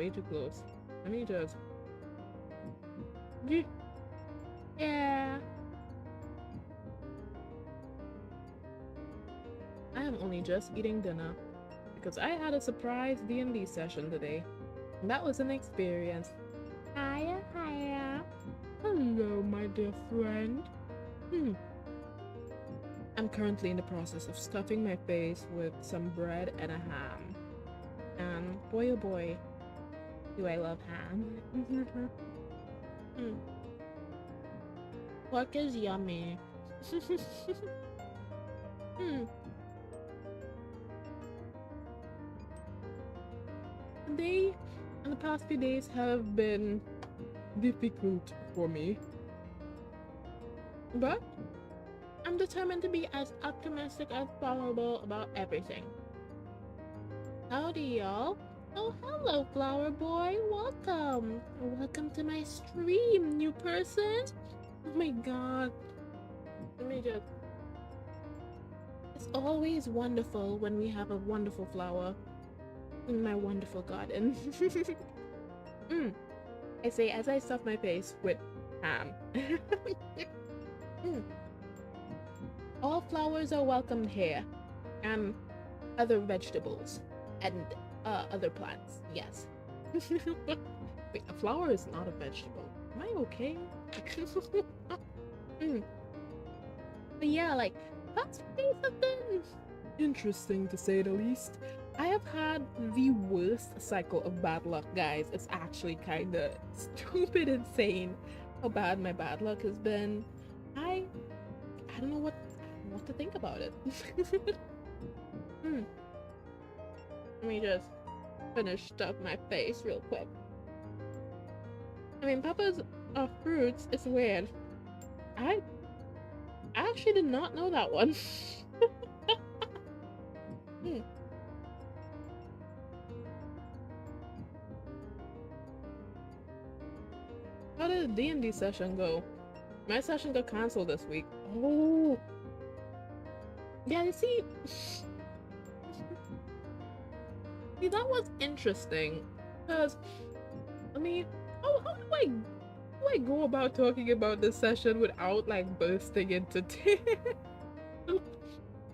way too close. Let me just... Yeah. I am only just eating dinner because I had a surprise D&D session today. That was an experience. Hiya, hiya. Hello, my dear friend. I'm currently in the process of stuffing my face with some bread and a ham. And boy oh boy, do I love ham. Pork is yummy. They, in the past few days, have been difficult for me. But I'm determined to be as optimistic as possible about everything. Howdy, y'all. Oh, hello, Flower Boy. Welcome. Welcome to my stream, new person. Oh my god. Let me just... It's always wonderful when we have a wonderful flower in my wonderful garden. I say as I stuff my face with ham. All flowers are welcomed here, and other vegetables and other plants. Yes. Wait, a flower is not a vegetable. Am I okay? But yeah, like past days have been interesting to say the least. I have had the worst cycle of bad luck, guys. It's actually kinda stupid insane how bad my bad luck has been. I don't know what to think about it. Let me just finish stuff my face real quick. I mean, peppers are fruits. It's weird. I actually did not know that one. How did the D&D session go? My session got cancelled this week. Oh. Yeah, you see... See, that was interesting. Because, I mean, how do I go about talking about this session without, like, bursting into tears?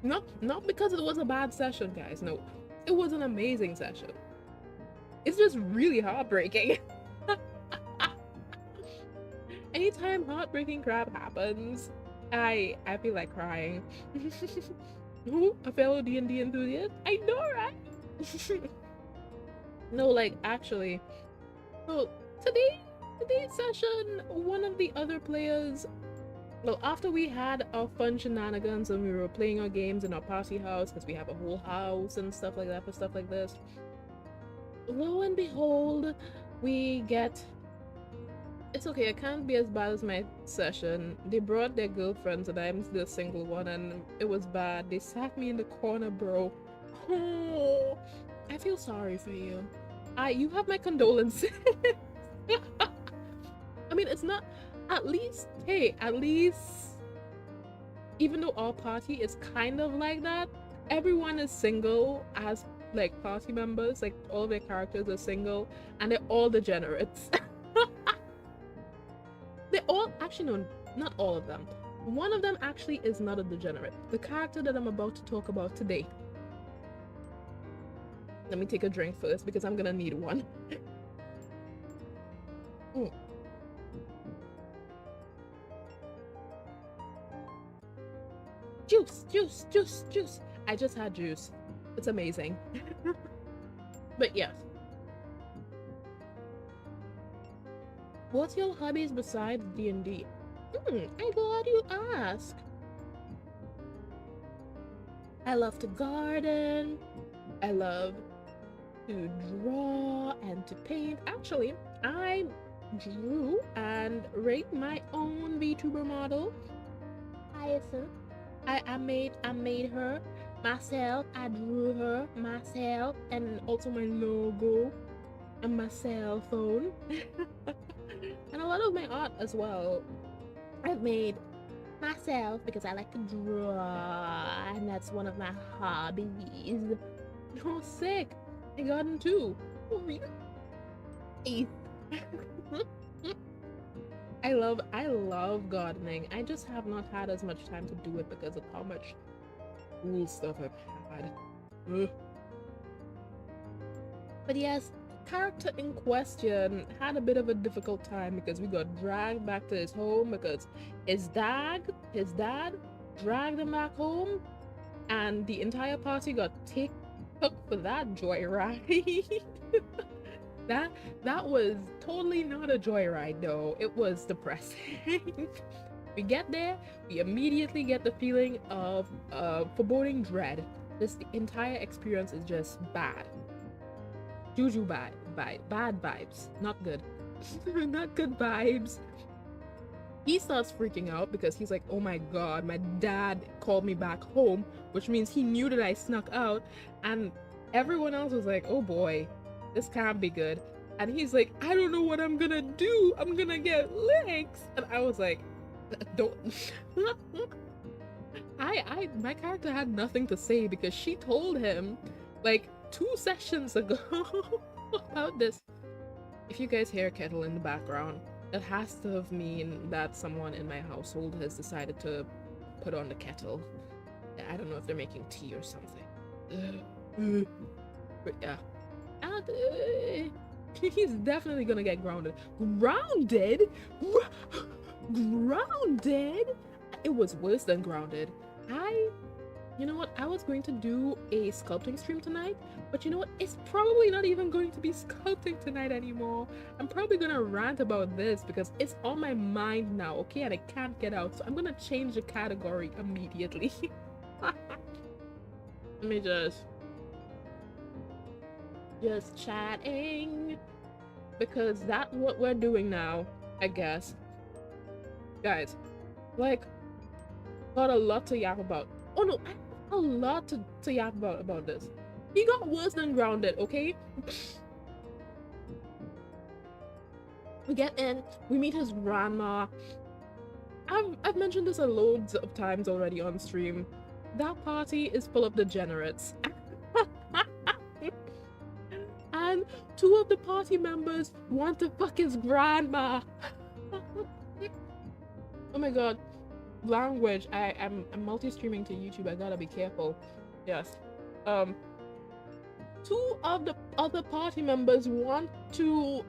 Not because it was a bad session, guys. No, it was an amazing session. It's just really heartbreaking. Anytime heartbreaking crap happens, I feel like crying. Who? A fellow D&D enthusiast? I know, right? No, like, actually. So, today's session, one of the other players... Well, after we had our fun shenanigans and we were playing our games in our party house, because we have a whole house and stuff like that for stuff like this, lo and behold, we get... It's okay, it can't be as bad as my session. They brought their girlfriends and I'm the single one and it was bad. They sat me in the corner, bro. Oh, I feel sorry for you. You have my condolences. I mean, it's not... At least, hey, at least... Even though our party is kind of like that, everyone is single as, like, party members. Like, all their characters are single and they're all degenerates. They all, actually no, not all of them. One of them actually is not a degenerate. The character that I'm about to talk about today. Let me take a drink first because I'm gonna need one. Juice. I just had juice. It's amazing. But yes. What's your hobbies besides D&D? I'm glad you asked. I love to garden. I love to draw and to paint. Actually, I drew and rigged my own VTuber model. Hyacinth. I made her myself. I drew her myself, and also my logo and my cell phone. And a lot of my art as well I've made myself because I like to draw and that's one of my hobbies. Oh, sick! I got them too. Oh, really? Eighth. I love gardening. I just have not had as much time to do it because of how much cool stuff I've had. Ugh. But yes, character in question had a bit of a difficult time because we got dragged back to his home because his dad dragged him back home, and the entire party got took for that joyride. that was totally not a joyride though. It was depressing. We get there, we immediately get the feeling of foreboding dread. This entire experience is just bad. Juju bad vibes. Not good. Not good vibes. He starts freaking out because he's like, oh my god, my dad called me back home, which means he knew that I snuck out, and everyone else was like, oh boy, this can't be good. And he's like, I don't know what I'm gonna do. I'm gonna get licks. And I was like, don't. My character had nothing to say because she told him like 2 sessions ago about this. If you guys hear a kettle in the background, it has to have mean that someone in my household has decided to put on the kettle. I don't know if they're making tea or something. But yeah. And he's definitely gonna get grounded. Grounded? Grounded? It was worse than grounded. You know what? I was going to do a sculpting stream tonight, but you know what? It's probably not even going to be sculpting tonight anymore. I'm probably gonna rant about this because it's on my mind now, okay? And I can't get out, so I'm gonna change the category immediately. Let me just chatting, because that's what we're doing now, I guess. Guys, like, got a lot to yap about. Oh no, I have a lot to yap about this. He got worse than grounded, okay? We get in, we meet his grandma. I've mentioned this a loads of times already on stream. That party is full of degenerates. And 2 of the party members want to fuck his grandma. Oh my god. Language. I'm multi-streaming to YouTube. I gotta be careful. Yes. 2 of the other party members want to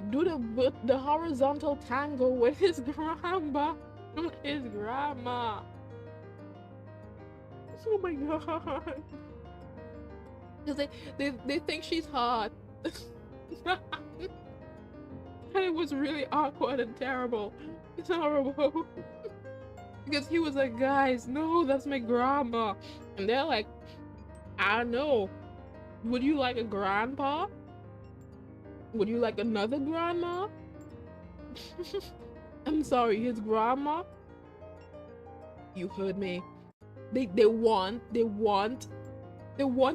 do the horizontal tango with his grandma. With his grandma. Oh my god. Because they think she's hot. And it was really awkward and terrible. It's horrible. Because he was like, guys, no, that's my grandma. And they're like, I don't know. Would you like a grandpa? Would you like another grandma? I'm sorry, his grandma? You heard me. They want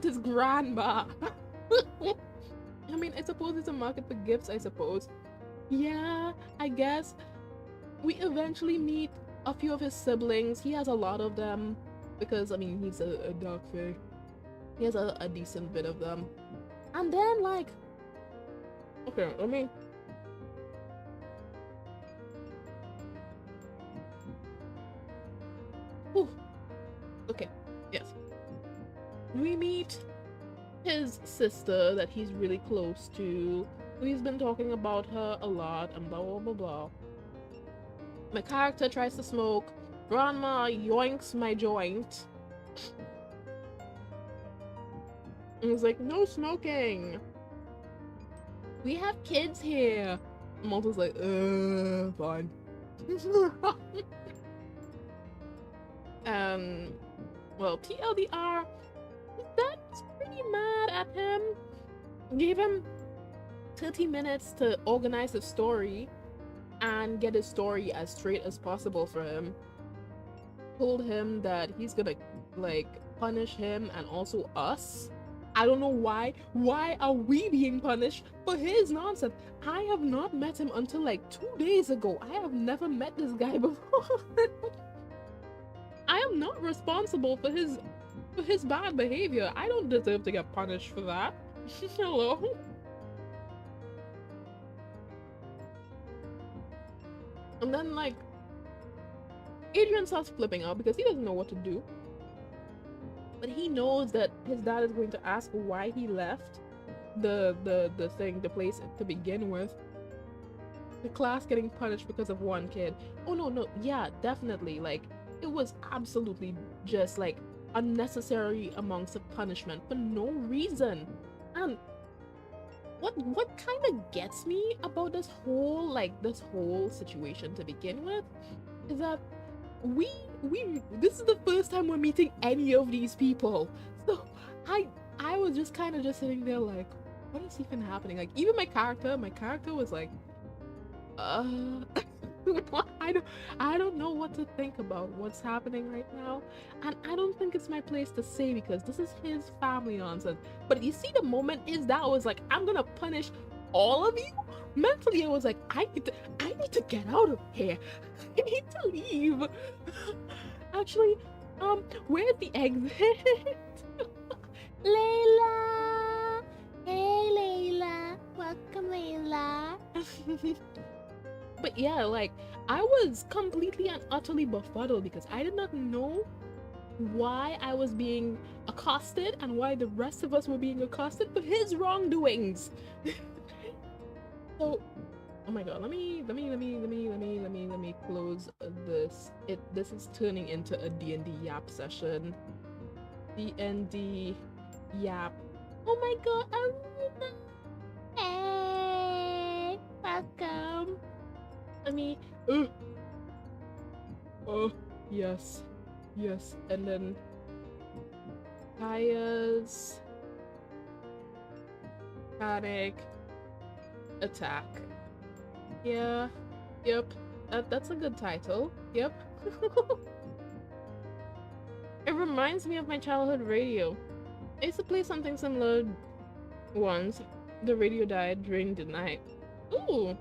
his grandma. I mean, I suppose it's a market for gifts, I suppose. Yeah, I guess. We eventually meet a few of his siblings. He has a lot of them because, I mean, he's a dark fae. He has a decent bit of them. And then, like... Okay, let me... Whew. Okay, yes. We meet his sister that he's really close to. He's been talking about her a lot and blah blah blah blah. My character tries to smoke. Grandma yoinks my joint. And he's like, no smoking. We have kids here. Malta's like, fine. Well, TLDR, that's pretty mad at him. Gave him 30 minutes to organize his story and get his story as straight as possible for him. Told him that he's gonna, like, punish him and also us. I don't know why. Why are we being punished for his nonsense? I have not met him until like 2 days ago. I have never met this guy before. I am not responsible for his bad behavior. I don't deserve to get punished for that. Hello? And then like Adrian starts flipping out because he doesn't know what to do. But he knows that his dad is going to ask why he left the place to begin with. The class getting punished because of one kid. Oh no, yeah, definitely. Like, it was absolutely just like unnecessary amounts of punishment for no reason. And what kind of gets me about this whole situation to begin with is that we this is the first time we're meeting any of these people. So I was just kind of just sitting there like, what is even happening? Like, even my character was like, I don't know what to think about what's happening right now, and I don't think it's my place to say because this is his family nonsense. But you see, the moment is that I was like, I'm gonna punish all of you. Mentally, I was like, I need to get out of here. I need to leave. Actually, where's the exit? Layla, hey Layla, welcome Layla. But yeah, like, I was completely and utterly befuddled because I did not know why I was being accosted and why the rest of us were being accosted for his wrongdoings. So, oh my god, let me close this. This is turning into a D&D yap session. D&D yap. Oh my god, Aruna! Hey, welcome. Let me. Oh, yes, and then Kaya's panic attack. Yeah, yep, that's a good title. Yep. It reminds me of my childhood radio. I used to play something similar once. The radio died during the night. Ooh.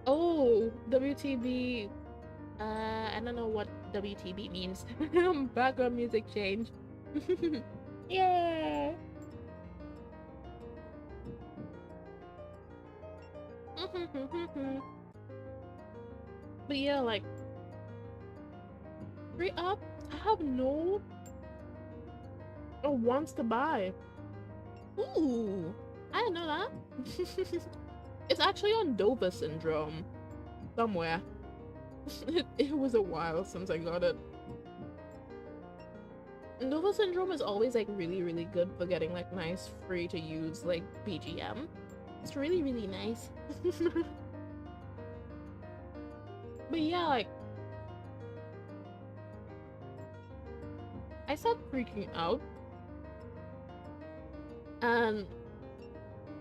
Oh, WTB. I don't know what WTB means. Background music change. Yeah. But yeah, like, straight up, I have no wants to buy. Ooh, I didn't know that. It's actually on Dover syndrome somewhere. It was a while since I got it. Dover syndrome is always like really good for getting like nice free to use like BGM. It's really nice. But yeah, like, I started freaking out. And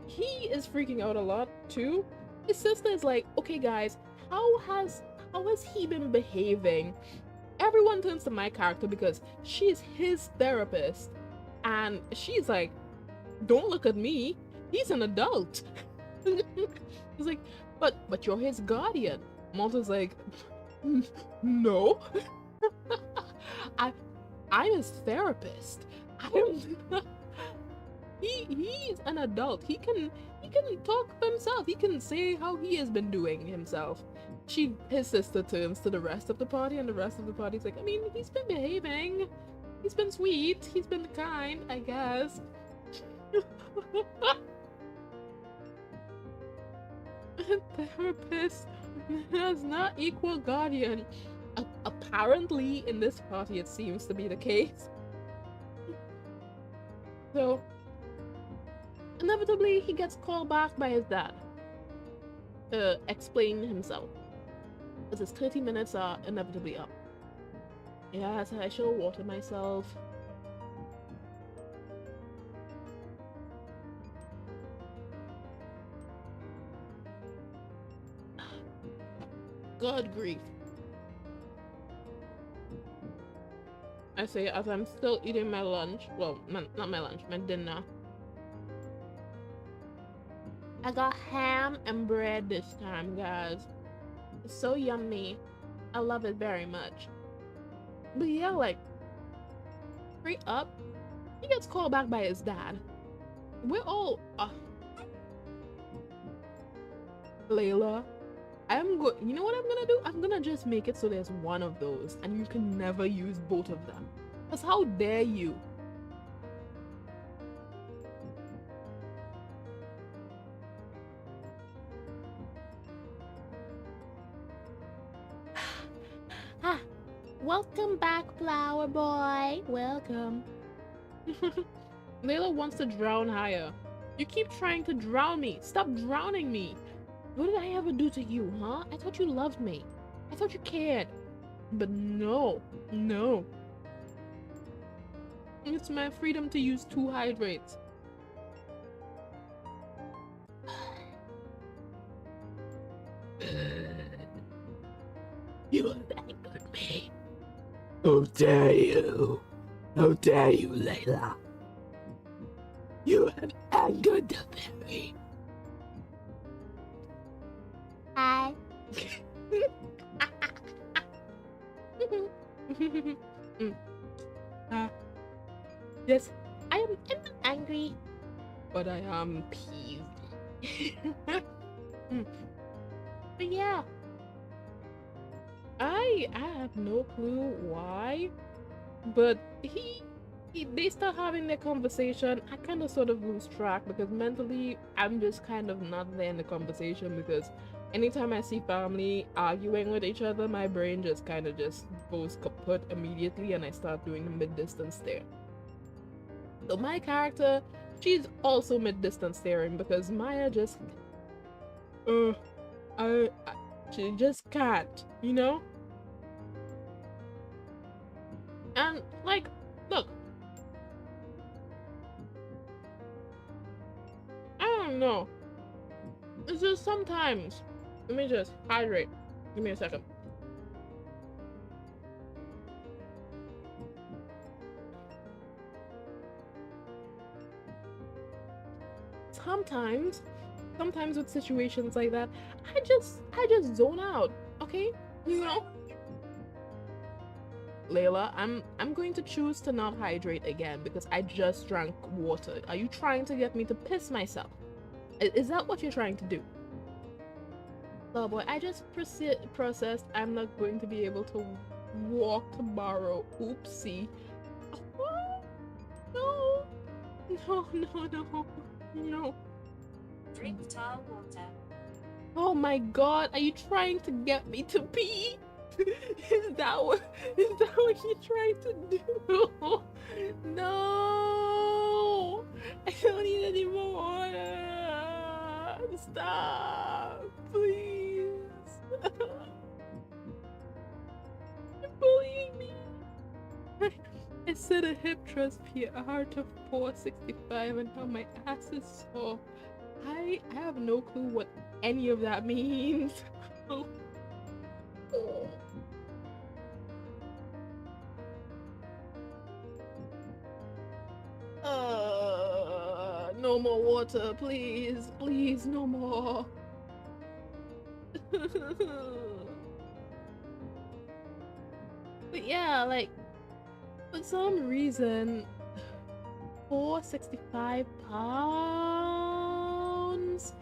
he is freaking out a lot too. His sister is like, okay guys, how has he been behaving? Everyone turns to my character because she's his therapist. And she's like, don't look at me. He's an adult. He's like, but you're his guardian. Malta's like, no. I'm his therapist. He's an adult. He can talk for himself. He can say how he has been doing himself. His sister turns to the rest of the party, and the rest of the party's like, I mean, he's been behaving. He's been sweet. He's been kind, I guess. Therapist does not equal guardian. Apparently, in this party, it seems to be the case. So, inevitably, he gets called back by his dad to explain himself, as his 30 minutes are inevitably up. Yes, I shall water myself. God grief. I say as I'm still eating my lunch. Well, not my lunch, my dinner. I got ham and bread this time, guys. It's so yummy. I love it very much. But yeah, like, straight up, he gets called back by his dad We're all Layla. You know what I'm gonna do? I'm gonna just make it so there's one of those and you can never use both of them. Because how dare you? Ah, welcome back, flower boy. Welcome. Layla wants to drown higher. You keep trying to drown me. Stop drowning me. What did I ever do to you, huh? I thought you loved me. I thought you cared. But no. No. It's my freedom to use 2 hydrates. You have angered me. How dare you? How dare you, Layla? You have angered the fairy. Hi. Yes, I am angry, but I am peeved. But yeah, I have no clue why, but they start having their conversation. I kind of sort of lose track because mentally I'm just kind of not there in the conversation, because anytime I see family arguing with each other, my brain just kind of just goes kaput immediately and I start doing the mid-distance stare. So my character, she's also mid-distance staring because Maya just she just can't, you know? And like, look, I don't know. It's just sometimes. Let me just hydrate. Give me a second. Sometimes with situations like that, I just zone out, okay? You know? Layla, I'm going to choose to not hydrate again because I just drank water. Are you trying to get me to piss myself? Is that what you're trying to do? Oh boy, I just processed I'm not going to be able to walk tomorrow. Oopsie. Oh, no. Drink tall water. Oh my god, are you trying to get me to pee? Is that what you're trying to do? No! I don't need any more water! Stop! Please! You're bullying me! I said a hip thrust PR to 465 and now my ass is sore. I have no clue what any of that means. No more water, please. Please, no more. But yeah, like, for some reason, 465 pounds?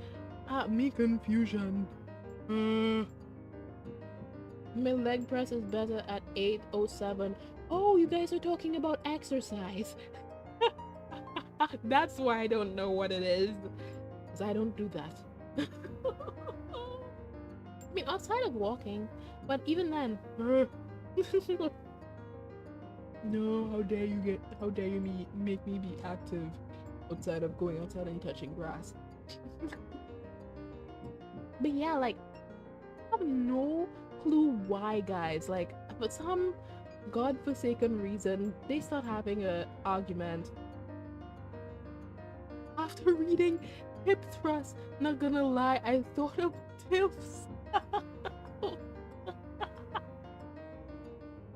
Me confusion. My leg press is better at 807. Oh, you guys are talking about exercise. That's why I don't know what it is. Because I don't do that. I mean, outside of walking, but even then. No, how dare you make me be active outside of going outside and touching grass. But yeah, like, I have no clue why, guys. Like, for some godforsaken reason, they start having an argument. After reading hip thrust, not gonna lie, I thought of tips.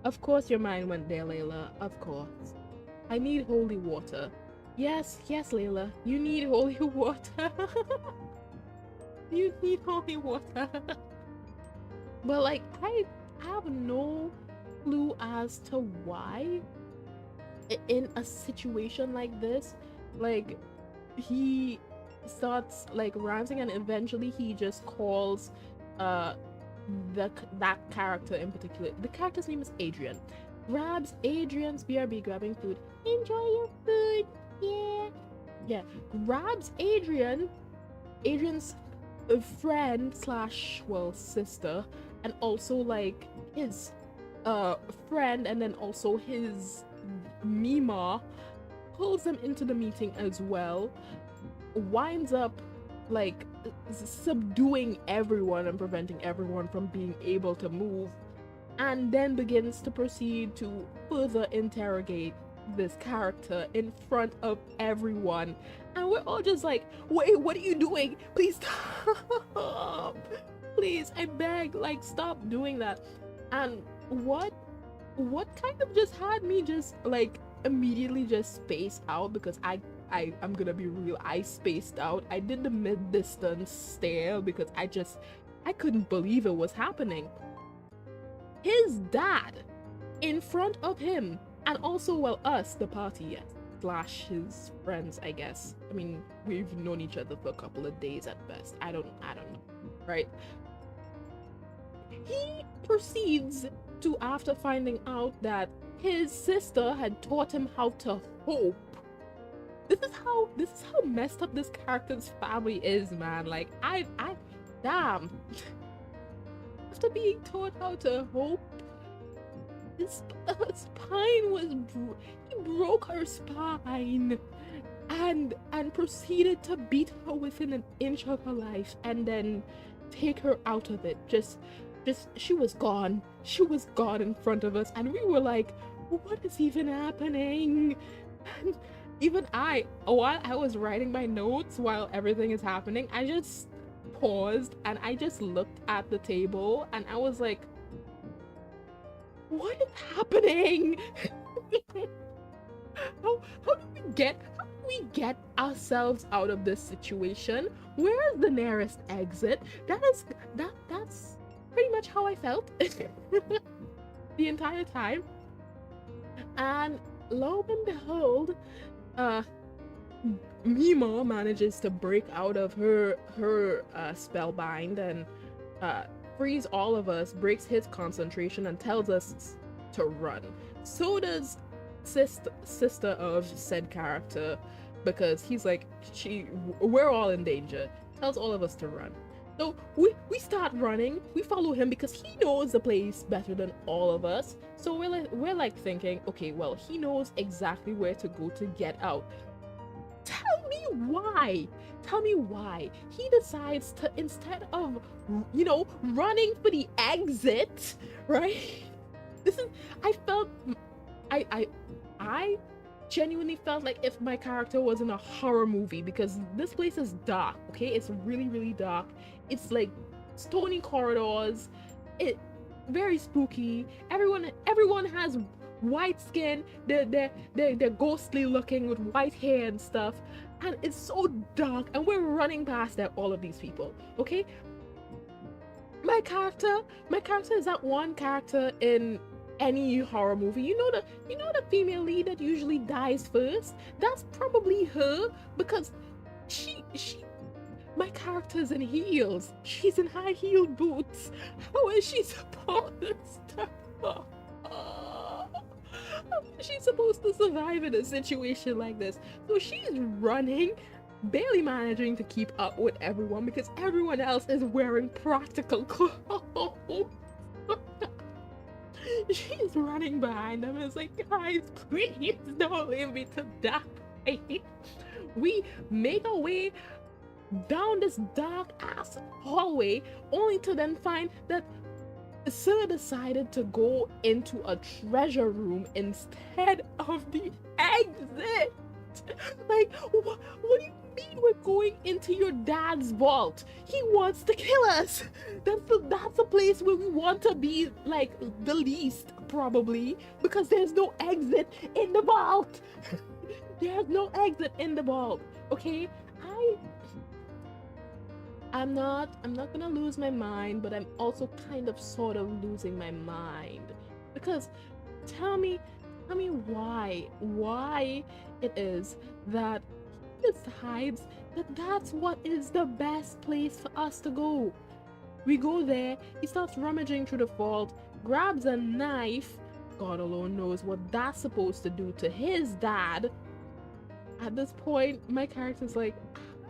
Of course your mind went there, Layla. Of course. I need holy water. Yes, Layla. You need holy water. You need holy water. But like, I have no clue as to why in a situation like this, like, he starts like ranting, and eventually he just calls uh that character in particular. The character's name is Adrian. Grabs Adrian's BRB, grabbing food. Enjoy your food. Yeah. Grabs Adrian's friend slash sister, and also like his friend, and then also his Mima, pulls them into the meeting as well, winds up like subduing everyone and preventing everyone from being able to move, and then begins to proceed to further interrogate this character in front of everyone. And we're all just like, wait, what are you doing? Please stop. Please, I beg, like, stop doing that. And what kind of just had me just like immediately just space out, because I'm gonna be real, I spaced out. I did the mid-distance stare because I couldn't believe it was happening. His dad in front of him, and also us, the party, slash his friends, I guess. I mean, we've known each other for a couple of days at best. I don't know, right? He proceeds to, after finding out that his sister had taught him how to hope. This is how messed up this character's family is, man. Like, I damn. After being taught how to hope, his spine was he broke her spine, and proceeded to beat her within an inch of her life, and then take her out of it. Just she was gone. She was gone in front of us, and we were like, what is even happening? And even while I was writing my notes while everything is happening, I just paused and I just looked at the table and I was like, what is happening? how do we get ourselves out of this situation? Where is the nearest exit? That's pretty much how I felt the entire time. And lo and behold, Mima manages to break out of her spellbind and frees all of us, breaks his concentration, and tells us to run. So does sister of said character, because he's like, we're all in danger. Tells all of us to run. So we start running. We follow him because he knows the place better than all of us. So we're like thinking, okay, well, he knows exactly where to go to get out. Tell me why he decides to, instead of, running for the exit, right? I genuinely felt like if my character was in a horror movie, because this place is dark, okay? It's really, really dark. It's like stony corridors. It very spooky. Everyone has white skin. They're ghostly looking with white hair and stuff. And it's so dark, and we're running past all of these people, okay? My character is that one character in any horror movie. You know the female lead that usually dies first? That's probably her, because my character's in heels. She's in high-heeled boots. How is she supposed to She's supposed to survive in a situation like this? So she's running, barely managing to keep up with everyone because everyone else is wearing practical clothes. She's running behind them and it's like, guys, please don't leave me to die. We make our way down this dark ass hallway, only to then find that Scylla decided to go into a treasure room instead of the exit. Like, what do you mean we're going into your dad's vault? He wants to kill us. That's the place where we want to be, like, the least, probably, because there's no exit in the vault. There's no exit in the vault, okay? I'm not gonna lose my mind, but I'm also kind of sort of losing my mind, because tell me why it is that decides that that's what is the best place for us to go. We go there, he starts rummaging through the vault, grabs a knife. God alone knows what that's supposed to do to his dad. At this point, my character's like,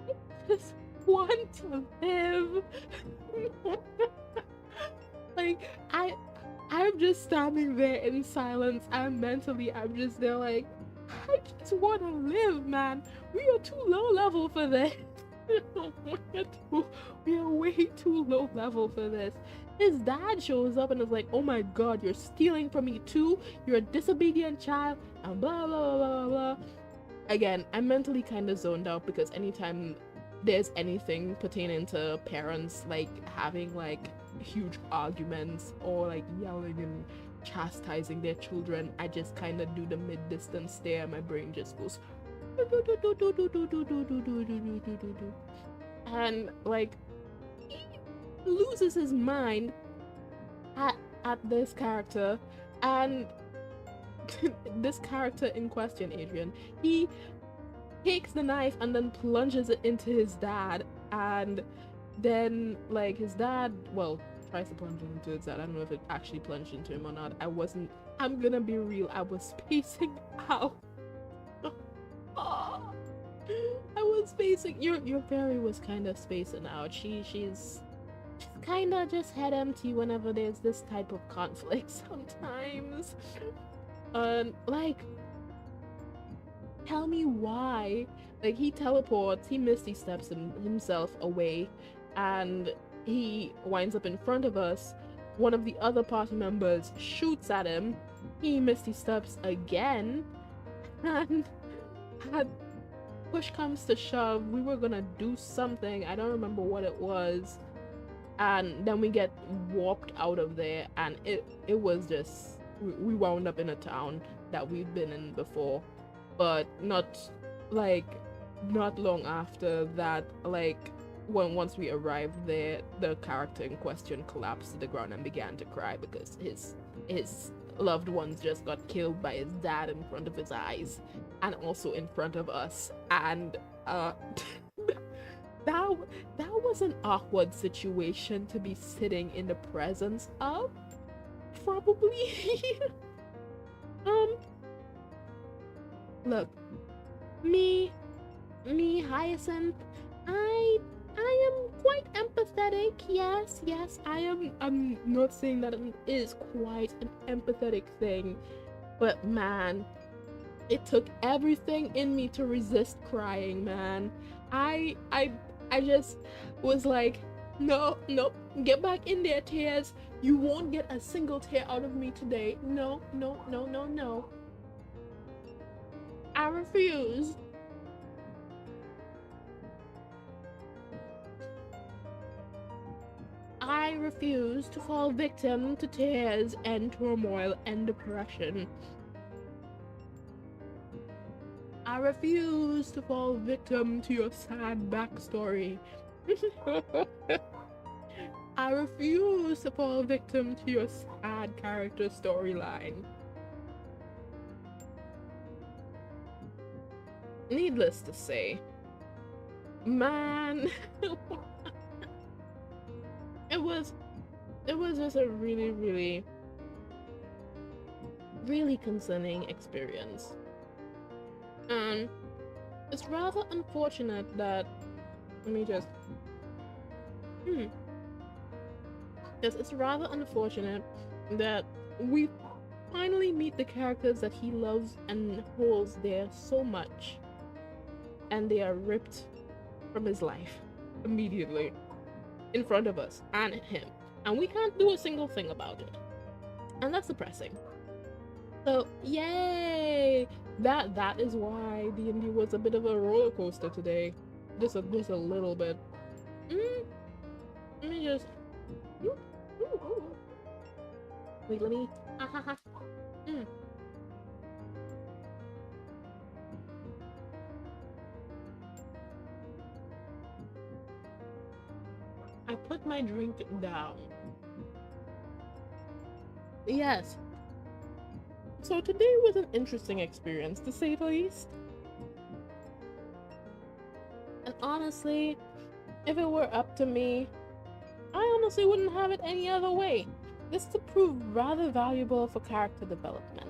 I just want to live. Like, I'm just standing there in silence, and mentally I'm just there like, I just want to live, man. We are too low level for this. We are way too low level for this. His dad shows up and is like, oh my god, you're stealing from me too, you're a disobedient child, and blah blah blah blah blah. Again, I'm mentally kind of zoned out because anytime there's anything pertaining to parents like having like huge arguments or like yelling and chastising their children, I just kind of do the mid-distance stare. My brain just goes and like he loses his mind at this character, and this character in question, Adrian, he takes the knife and then plunges it into his dad, and then like his dad, well, tries to plunge it into his dad. I don't know if it actually plunged into him or not. I'm gonna be real, I was spacing out. I was spacing. Your fairy was kind of spacing out. She's kind of just head empty whenever there's this type of conflict sometimes. Like, tell me why. Like, he teleports, he misty steps himself away, and he winds up in front of us. One of the other party members shoots at him. He misty steps again, and had push comes to shove, we were gonna do something. I don't remember what it was, and then we get warped out of there, and it was just, we wound up in a town that we've been in before, but not long after that. Like, once we arrived there, the character in question collapsed to the ground and began to cry because his loved ones just got killed by his dad in front of his eyes, and also in front of us. And that was an awkward situation to be sitting in the presence of, probably. Look, me Hyacinth, I am quite empathetic. Yes, I'm not saying that it is quite an empathetic thing, but man, it took everything in me to resist crying, man. I just was like, no, get back in there, tears. You won't get a single tear out of me today. No. I refuse. I refuse to fall victim to tears and turmoil and depression. I refuse to fall victim to your sad backstory. I refuse to fall victim to your sad character storyline. Needless to say, man, it was just a really concerning experience. And it's rather unfortunate that, yes, it's rather unfortunate that we finally meet the characters that he loves and holds dear so much, and they are ripped from his life immediately in front of us and him, and we can't do a single thing about it, and that's depressing. So yay, that is why D&D was a bit of a roller coaster today, just a little bit. Let me just wait, let me I put my drink down. Yes. So today was an interesting experience, to say the least. honestly, if it were up to me, I honestly wouldn't have it any other way. This could prove rather valuable for character development.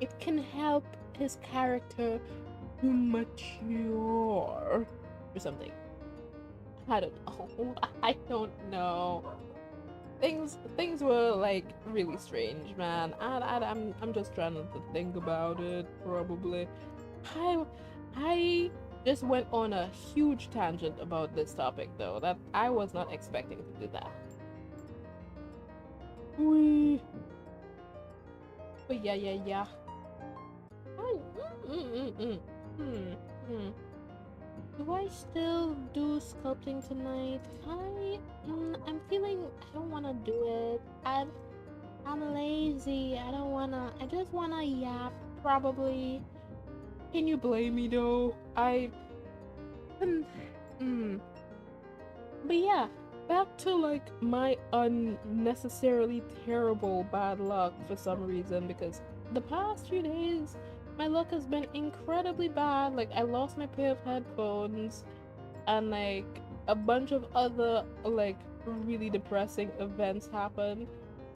It can help his character to mature or something. I don't know. I don't know. Things were like really strange, man. I'm just trying to think about it. Probably, I just went on a huge tangent about this topic though. That I was not expecting to do that. Wee. But yeah. Oh, hmm. Do I still do sculpting tonight? I'm feeling I don't wanna do it. I'm lazy. I just wanna yap probably. Can you blame me though? But yeah, back to like my unnecessarily terrible bad luck for some reason, because the past few days my luck has been incredibly bad. Like I lost my pair of headphones and like a bunch of other like really depressing events happened.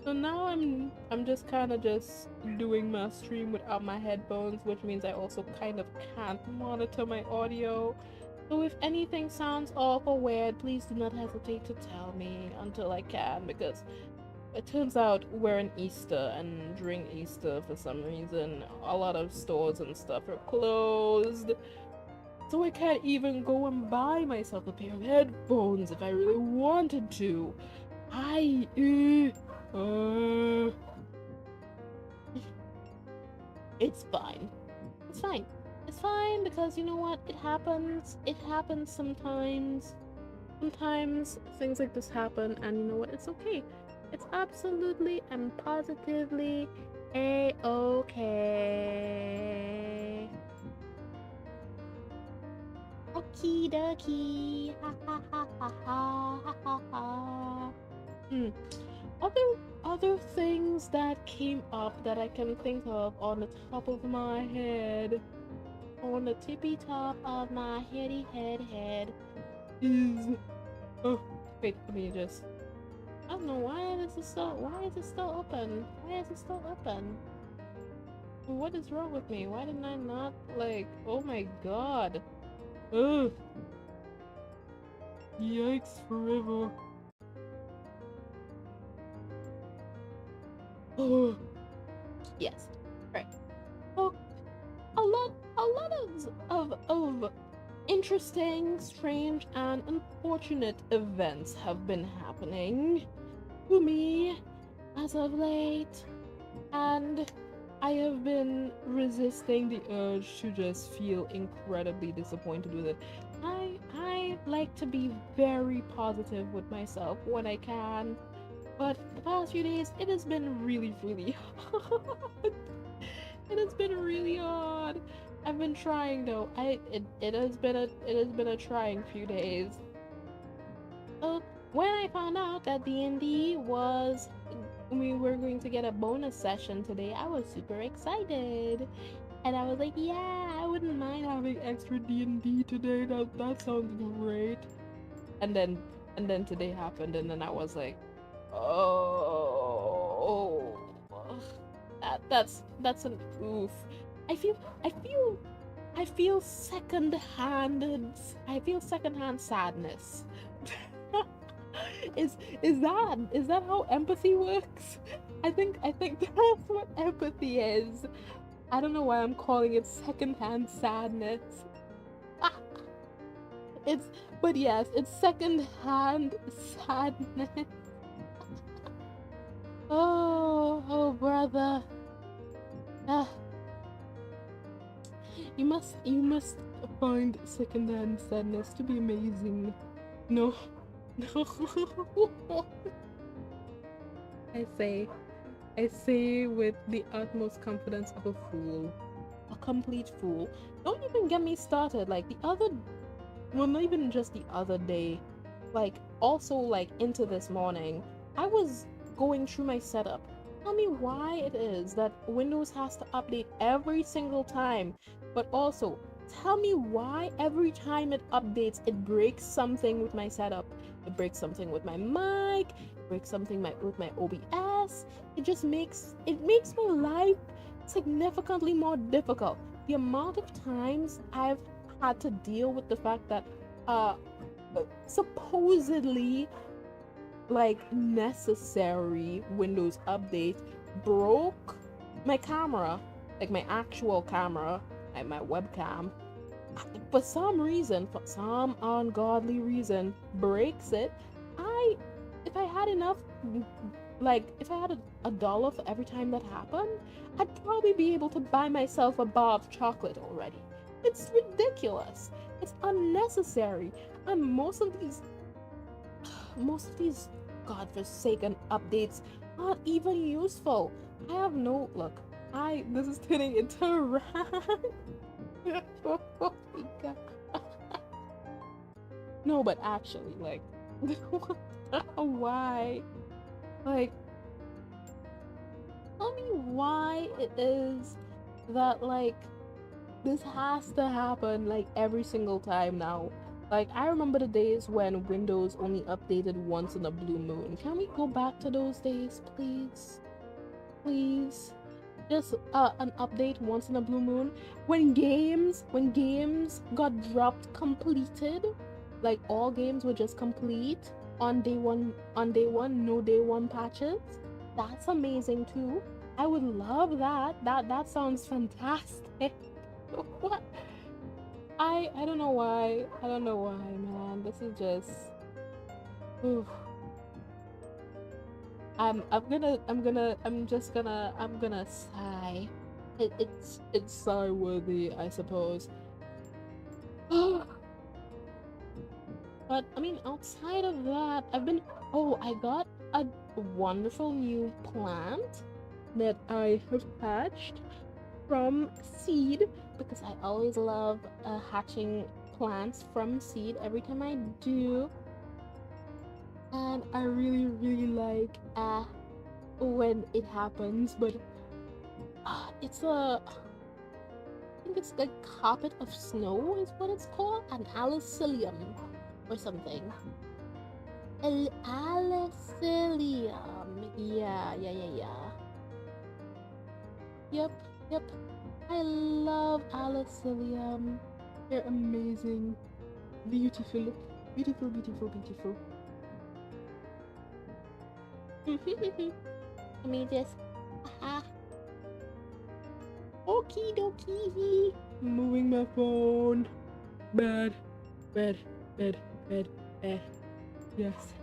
So now I'm just kind of just doing my stream without my headphones, which means I also kind of can't monitor my audio. So if anything sounds off or weird, please do not hesitate to tell me until I can, because it turns out we're in Easter, and during Easter, for some reason, a lot of stores and stuff are closed. So I can't even go and buy myself a pair of headphones if I really wanted to. It's fine. It's fine. It's fine because you know what? It happens. It happens sometimes. Sometimes things like this happen, and you know what? It's okay. It's absolutely and positively a-okay. Okie dokie. Ha ha ha ha ha ha ha. Other things that came up that I can think of on the top of my head, on the tippy top of my head is wait, let me just I don't know why is it still open? Why is it still open? What is wrong with me? Why didn't I not like oh my god. Ugh. Yikes forever. Oh yes. Right. So a lot of interesting, strange, and unfortunate events have been happening to me as of late, and I have been resisting the urge to just feel incredibly disappointed with it. I like to be very positive with myself when I can, but the past few days it has been really hard. It has been really hard. I've been trying though. It has been a trying few days. So when I found out that D&D was we were going to get a bonus session today, I was super excited. And I was like, yeah, I wouldn't mind having extra D&D today. That sounds great. And then today happened, and then I was like, oh, that's an oof. I feel secondhand sadness. Is that how empathy works? I think that's what empathy is. I don't know why I'm calling it secondhand sadness. But yes, it's secondhand sadness. Oh brother. You must find secondhand sadness to be amazing. No. I say with the utmost confidence of a fool. A complete fool. Don't even get me started. Like not even just the other day. Like also like into this morning, I was going through my setup. Tell me why it is that Windows has to update every single time, but also tell me why every time it updates, it breaks something with my setup. It breaks something with my mic. It breaks something with my OBS. It makes my life significantly more difficult. The amount of times I've had to deal with the fact that uh supposedly like necessary Windows update broke my camera, like my actual camera, like my webcam. For some reason, for some ungodly reason, breaks it. I, if I had enough, like if I had a dollar for every time that happened, I'd probably be able to buy myself a bar of chocolate already. It's ridiculous. It's unnecessary. And most of these godforsaken updates aren't even useful. I have no look. This is turning into a rant. Oh my god. No, but actually, like, why? Like, tell me why it is that like this has to happen like every single time now. Like, I remember the days when Windows only updated once in a blue moon. Can we go back to those days, please? Please? Just an update once in a blue moon. When games got dropped completed, like all games were just complete on day one, no day one patches. That's amazing too. I would love that. That sounds fantastic. What? I don't know why. I don't know why, man. This is just. Oof. I'm gonna sigh. It's sigh worthy, I suppose. But I mean, outside of that, I got a wonderful new plant that I have hatched from seed, because I always love hatching plants from seed every time I do. And I really, really like when it happens, but I think it's like carpet of snow is what it's called, an alicillium or something. Alicillium. Yeah. Yep, yep. I love alicillium. They're amazing. Beautiful. Beautiful, beautiful, beautiful. Let me just. Okie dokie. Moving my phone. Bad. Yes.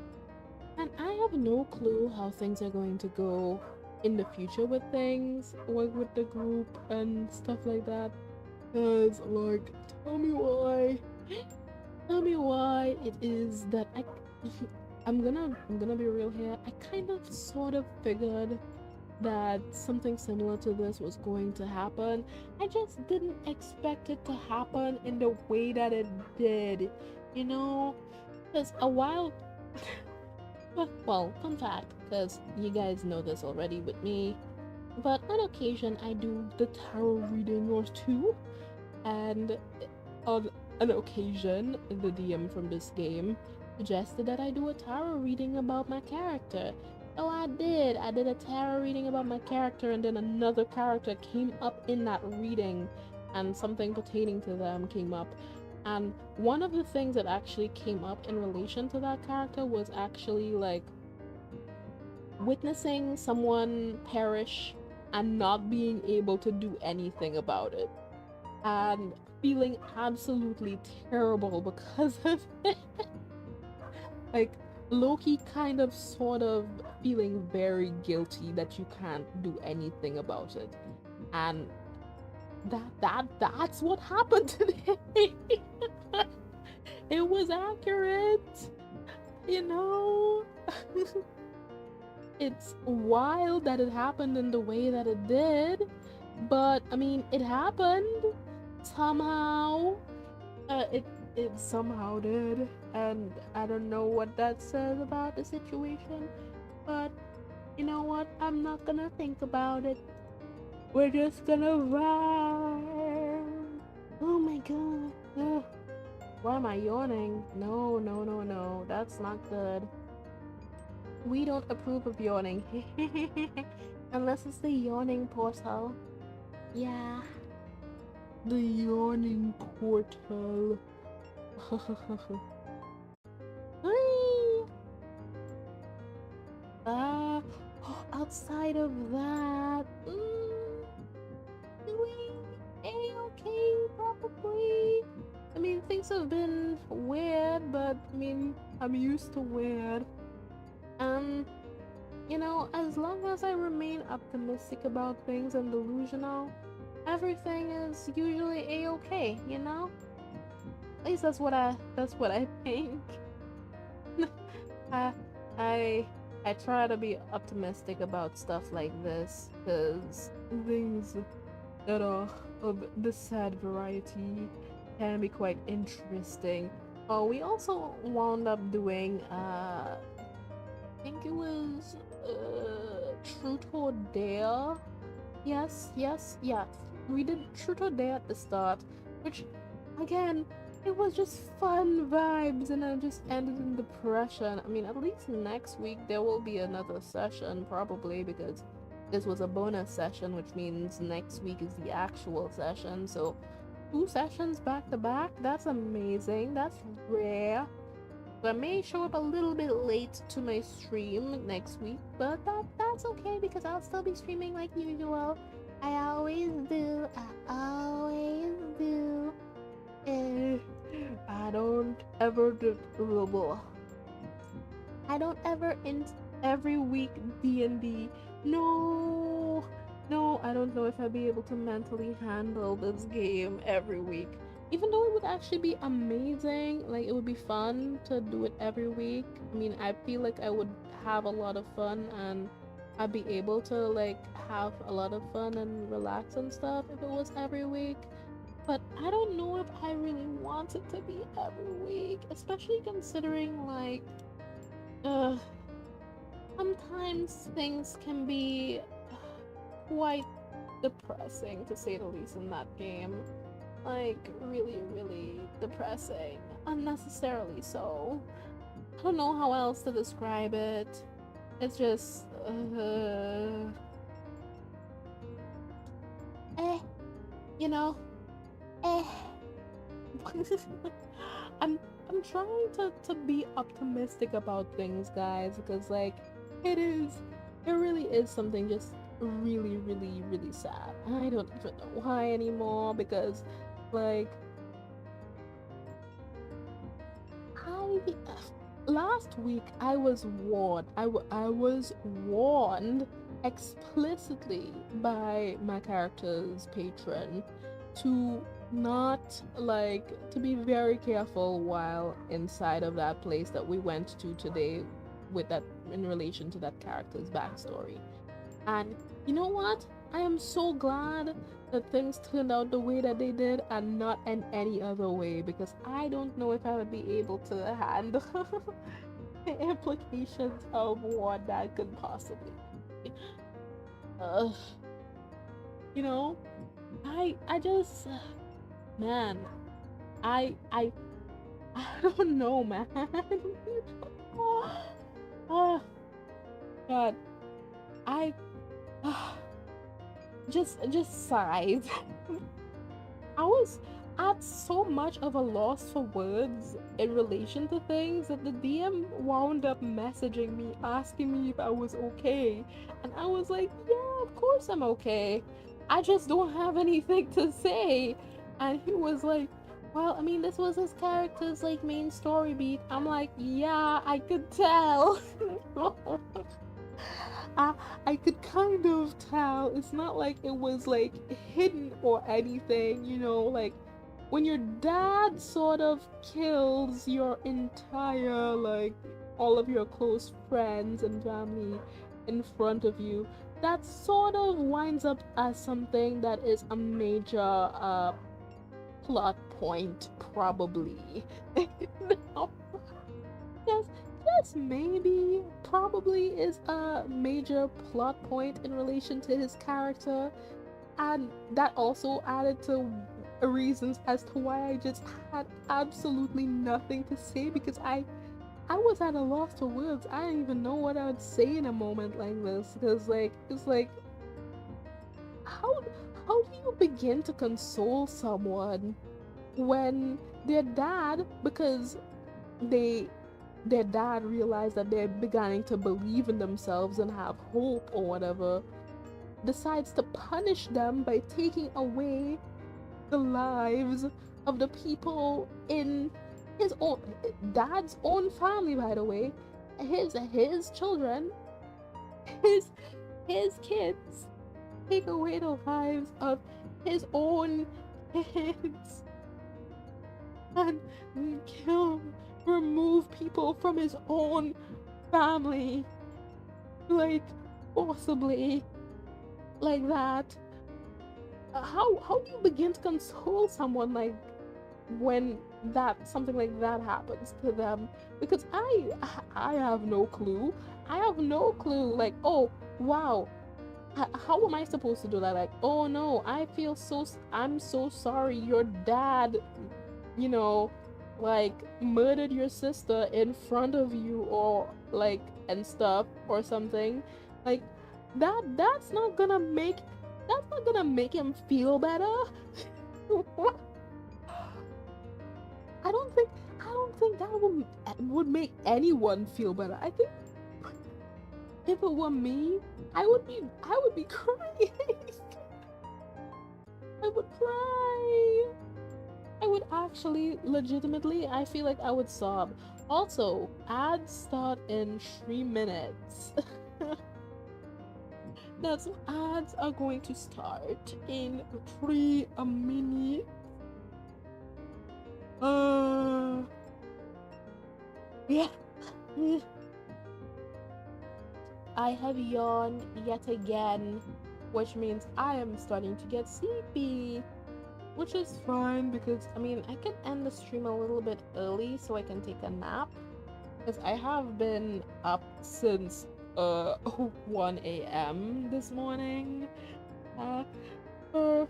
And I have no clue how things are going to go in the future with things, like with the group and stuff like that. Cause like, tell me why. Tell me why it is that I'm gonna be real here. I kind of sort of figured that something similar to this was going to happen. I just didn't expect it to happen in the way that it did, you know? Because a while. Well, fun fact, because you guys know this already with me, but on occasion I do the tarot reading or two, and on an occasion, the DM from this game suggested that I do a tarot reading about my character. Oh, I did. I did a tarot reading about my character, and then another character came up in that reading, and something pertaining to them came up. And one of the things that actually came up in relation to that character was actually like witnessing someone perish and not being able to do anything about it, and feeling absolutely terrible because of it. Like, Loki kind of sort of feeling very guilty that you can't do anything about it. And that's what happened today. It was accurate, you know. It's wild that it happened in the way that it did, but I mean, it happened somehow. It somehow did, and I don't know what that says about the situation, but you know what? I'm not gonna think about it. We're just gonna vibe. Oh my god. Ugh. Why am I yawning? No, no, no, no. That's not good. We don't approve of yawning. Unless it's the yawning portal. Yeah. The yawning portal. Whee! Ah, outside of that, doing A-okay, probably. I mean, things have been weird, but I mean, I'm used to weird. You know, as long as I remain optimistic about things and delusional, everything is usually A-okay, you know? At least that's what I think. I I I try to be optimistic about stuff like this, because things that are of the sad variety can be quite interesting. Oh, we also wound up doing I think it was Truth or Dare. Yes, yes, yes. We did Truth or Dare at the start, which again, it was just fun vibes, and I just ended in depression. I mean, at least next week there will be another session, probably, because this was a bonus session, which means next week is the actual session. So, 2 sessions back to back, that's amazing. That's rare. So I may show up a little bit late to my stream next week, but that's okay because I'll still be streaming like usual. I always do. I always do. I don't ever do. I don't ever int every week D&D. No, no, I don't know if I'll be able to mentally handle this game every week. Even though it would actually be amazing, like it would be fun to do it every week. I mean, I feel like I would have a lot of fun, and I'd be able to like have a lot of fun and relax and stuff if it was every week. But I don't know if I really want it to be every week, especially considering like uh sometimes things can be quite depressing, to say the least, in that game. Like, really, really depressing. Unnecessarily so. I don't know how else to describe it. It's just, you know, eh. I'm trying to be optimistic about things, guys, because like it really is something just really, really, really sad. I don't even know why anymore, because like I last week I was warned. I was warned explicitly by my character's patron to not like to be very careful while inside of that place that we went to today, with that in relation to that character's backstory. And you know what? I am so glad that things turned out the way that they did and not in any other way, because I don't know if I would be able to handle the implications of what that could possibly be. Uh, you know, I just man, I I don't know, man. Oh, God, I just sighs. I was at so much of a loss for words in relation to things that the DM wound up messaging me, asking me if I was okay. And I was like, yeah, of course I'm okay. I just don't have anything to say. And he was like, well, I mean, this was his character's like main story beat. I'm like, yeah, I could tell. I could kind of tell. It's not like it was like hidden or anything, you know, like when your dad sort of kills your entire, like, all of your close friends and family in front of you, that sort of winds up as something that is a major plot point, probably. No. Yes, yes, maybe, probably is a major plot point in relation to his character, and that also added to reasons as to why I just had absolutely nothing to say because I was at a loss for words. I didn't even know what I would say in a moment like this because like it's like how how do you begin to console someone when their dad, because they their dad realized that they're beginning to believe in themselves and have hope or whatever, decides to punish them by taking away the lives of the people in his own dad's own family, by the way, his children, his his kids, take away the lives of his own kids and kill, remove people from his own family, like forcibly, like that. How do you begin to console someone like when that something like that happens to them? Because I have no clue. I have no clue. Like, oh wow, how am I supposed to do that? Like, oh no, I'm so sorry. Your dad, you know, like murdered your sister in front of you or like and stuff or something. Like that's not gonna make him feel better. What? I don't think that would make anyone feel better. I think if it were me, I would be crying. I would cry. I would actually legitimately, I feel like I would sob. Also, ads start in 3 minutes. That's ads are going to start in 3 minutes. Yeah. I have yawned yet again, which means I am starting to get sleepy. Which is fine because I mean I can end the stream a little bit early so I can take a nap. Because I have been up since 1 a.m. this morning. For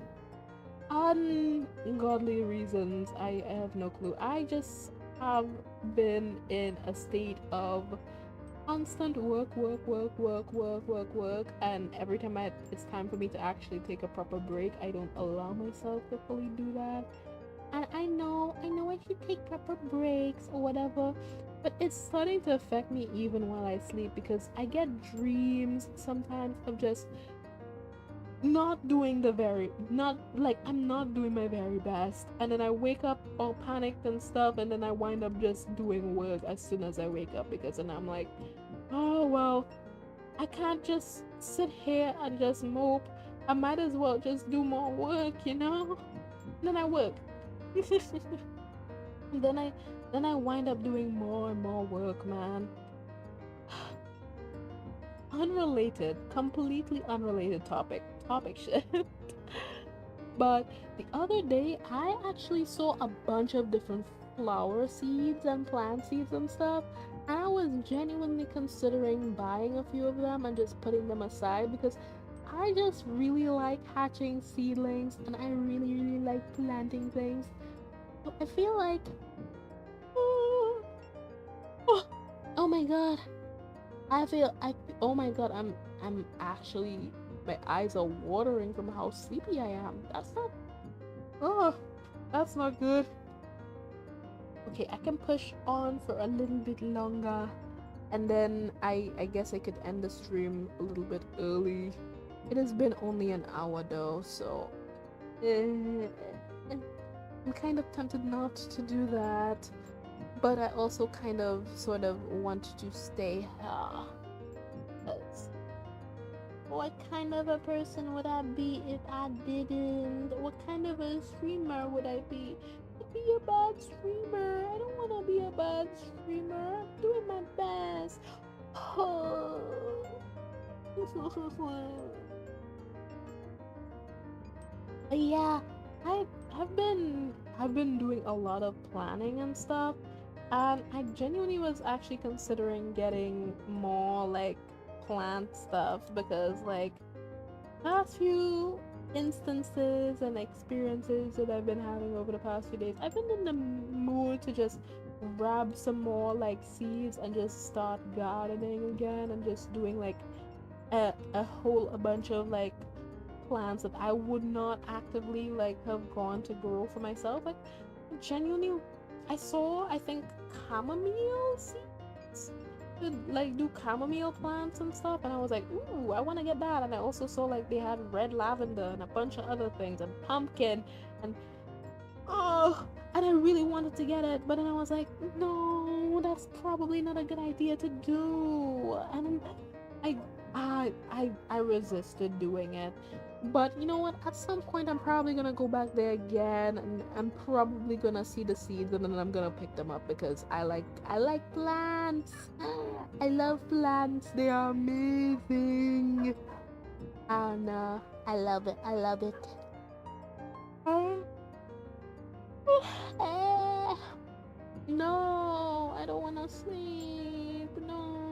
ungodly reasons. I have no clue. I just have been in a state of constant work, and every time it's time for me to actually take a proper break, I don't allow myself to fully do that. And I know I should take proper breaks or whatever, but it's starting to affect me even while I sleep because I get dreams sometimes of just I'm not doing my very best, and then I wake up all panicked and stuff, and then I wind up just doing work as soon as I wake up because then I'm like, oh well, I can't just sit here and just mope. I might as well just do more work, you know? And then I work. And then I wind up doing more and more work, man. Unrelated, completely unrelated topic shift. But the other day I actually saw a bunch of different flower seeds and plant seeds and stuff, and I was genuinely considering buying a few of them and just putting them aside because I just really like hatching seedlings and I really like planting things. So I feel like oh, oh my god. Oh my god, I'm actually my eyes are watering from how sleepy I am. Oh that's not good. Okay, I can push on for a little bit longer and then I guess I could end the stream a little bit early. It has been only an hour though, so I'm kind of tempted not to do that. But I also kind of sort of want to stay here. Because what kind of a person would I be if I didn't? What kind of a streamer would I be? I'd be a bad streamer. I don't want to be a bad streamer. I'm doing my best. But yeah, I've been doing a lot of planning and stuff, and I genuinely was actually considering getting more like plant stuff because like last few instances and experiences that I've been having over the past few days, I've been in the mood to just grab some more like seeds and just start gardening again and just doing like a bunch of like plants that I would not actively like have gone to grow for myself. Like genuinely, I saw I think chamomile seeds to like do chamomile plants and stuff, and I was like, ooh, I want to get that. And I also saw like they had red lavender and a bunch of other things and pumpkin and oh, and I really wanted to get it, but then I was like, no, that's probably not a good idea to do. And I I resisted doing it. But you know what? At some point I'm probably gonna go back there again and I'm probably gonna see the seeds and then I'm gonna pick them up because I like plants. I love plants. They are amazing. And I love it. I love it. Um, no, I don't wanna sleep. No.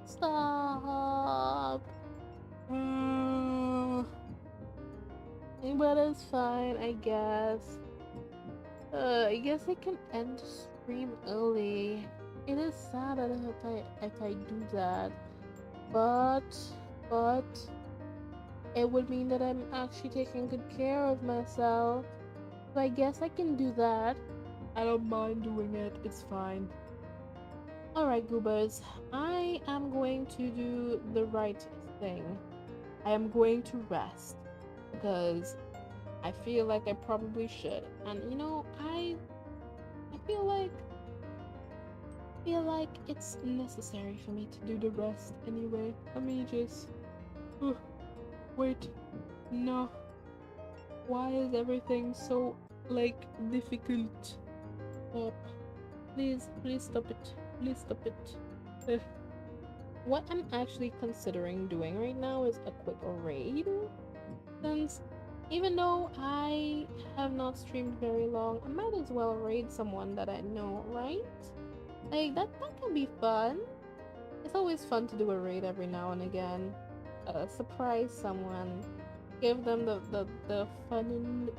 Stop. Mm, but it's fine, I guess. I guess I can end stream early. It is sad that if I do that, but but it would mean that I'm actually taking good care of myself. So I guess I can do that. I don't mind doing it. It's fine. Alright, goobers. I am going to do the right thing. I am going to rest because I feel like I probably should. And you know, I feel like it's necessary for me to do the rest anyway. Let me just wait. No. Why is everything so like difficult? Stop. Please stop it. Please stop it. Ugh. What I'm actually considering doing right now is a quick raid. Since even though I have not streamed very long, I might as well raid someone that I know, right? Like that can be fun. It's always fun to do a raid every now and again. Surprise someone. Give them the fun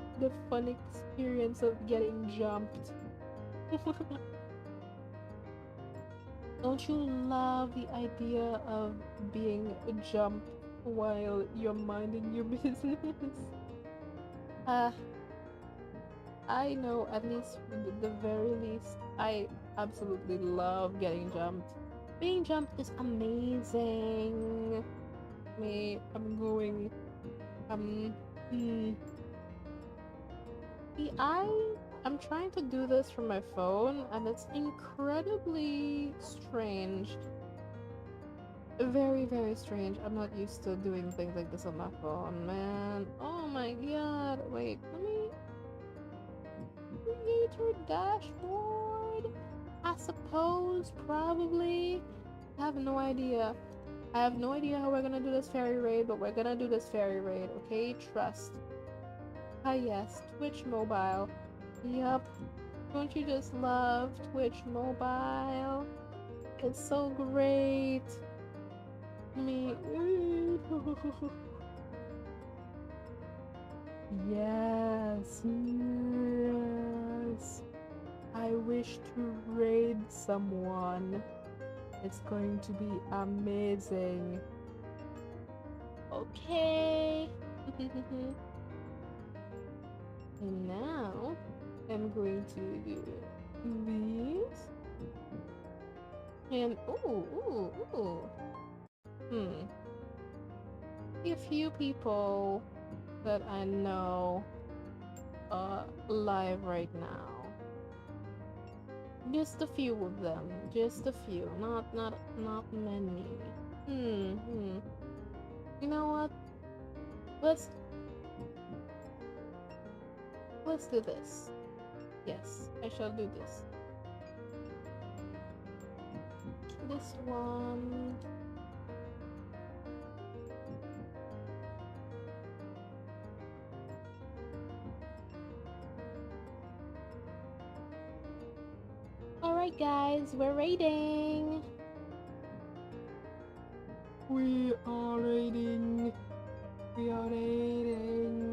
experience of getting jumped. Don't you love the idea of being jumped while you're minding your business? Uh, I know, at least the very least, I absolutely love getting jumped. Being jumped is amazing. I'm going, hmm. See, I'm trying to do this from my phone, and it's incredibly strange. Very, very strange. I'm not used to doing things like this on my phone, man. Oh my god. Wait, let me creator dashboard. I suppose, probably. I have no idea. I have no idea how we're gonna do this fairy raid, but we're gonna do this fairy raid, okay? Trust. Ah yes, Twitch mobile. Yup. Don't you just love Twitch mobile? It's so great. Me. Yes. Yes. I wish to raid someone. It's going to be amazing. Okay. And now I'm going to do these. And ooh. A few people that I know live right now. Just a few of them. Just a few. Not many. You know what? Let's do this. Yes, I shall do this. This one. Alright guys, we're raiding. We are raiding. We are raiding.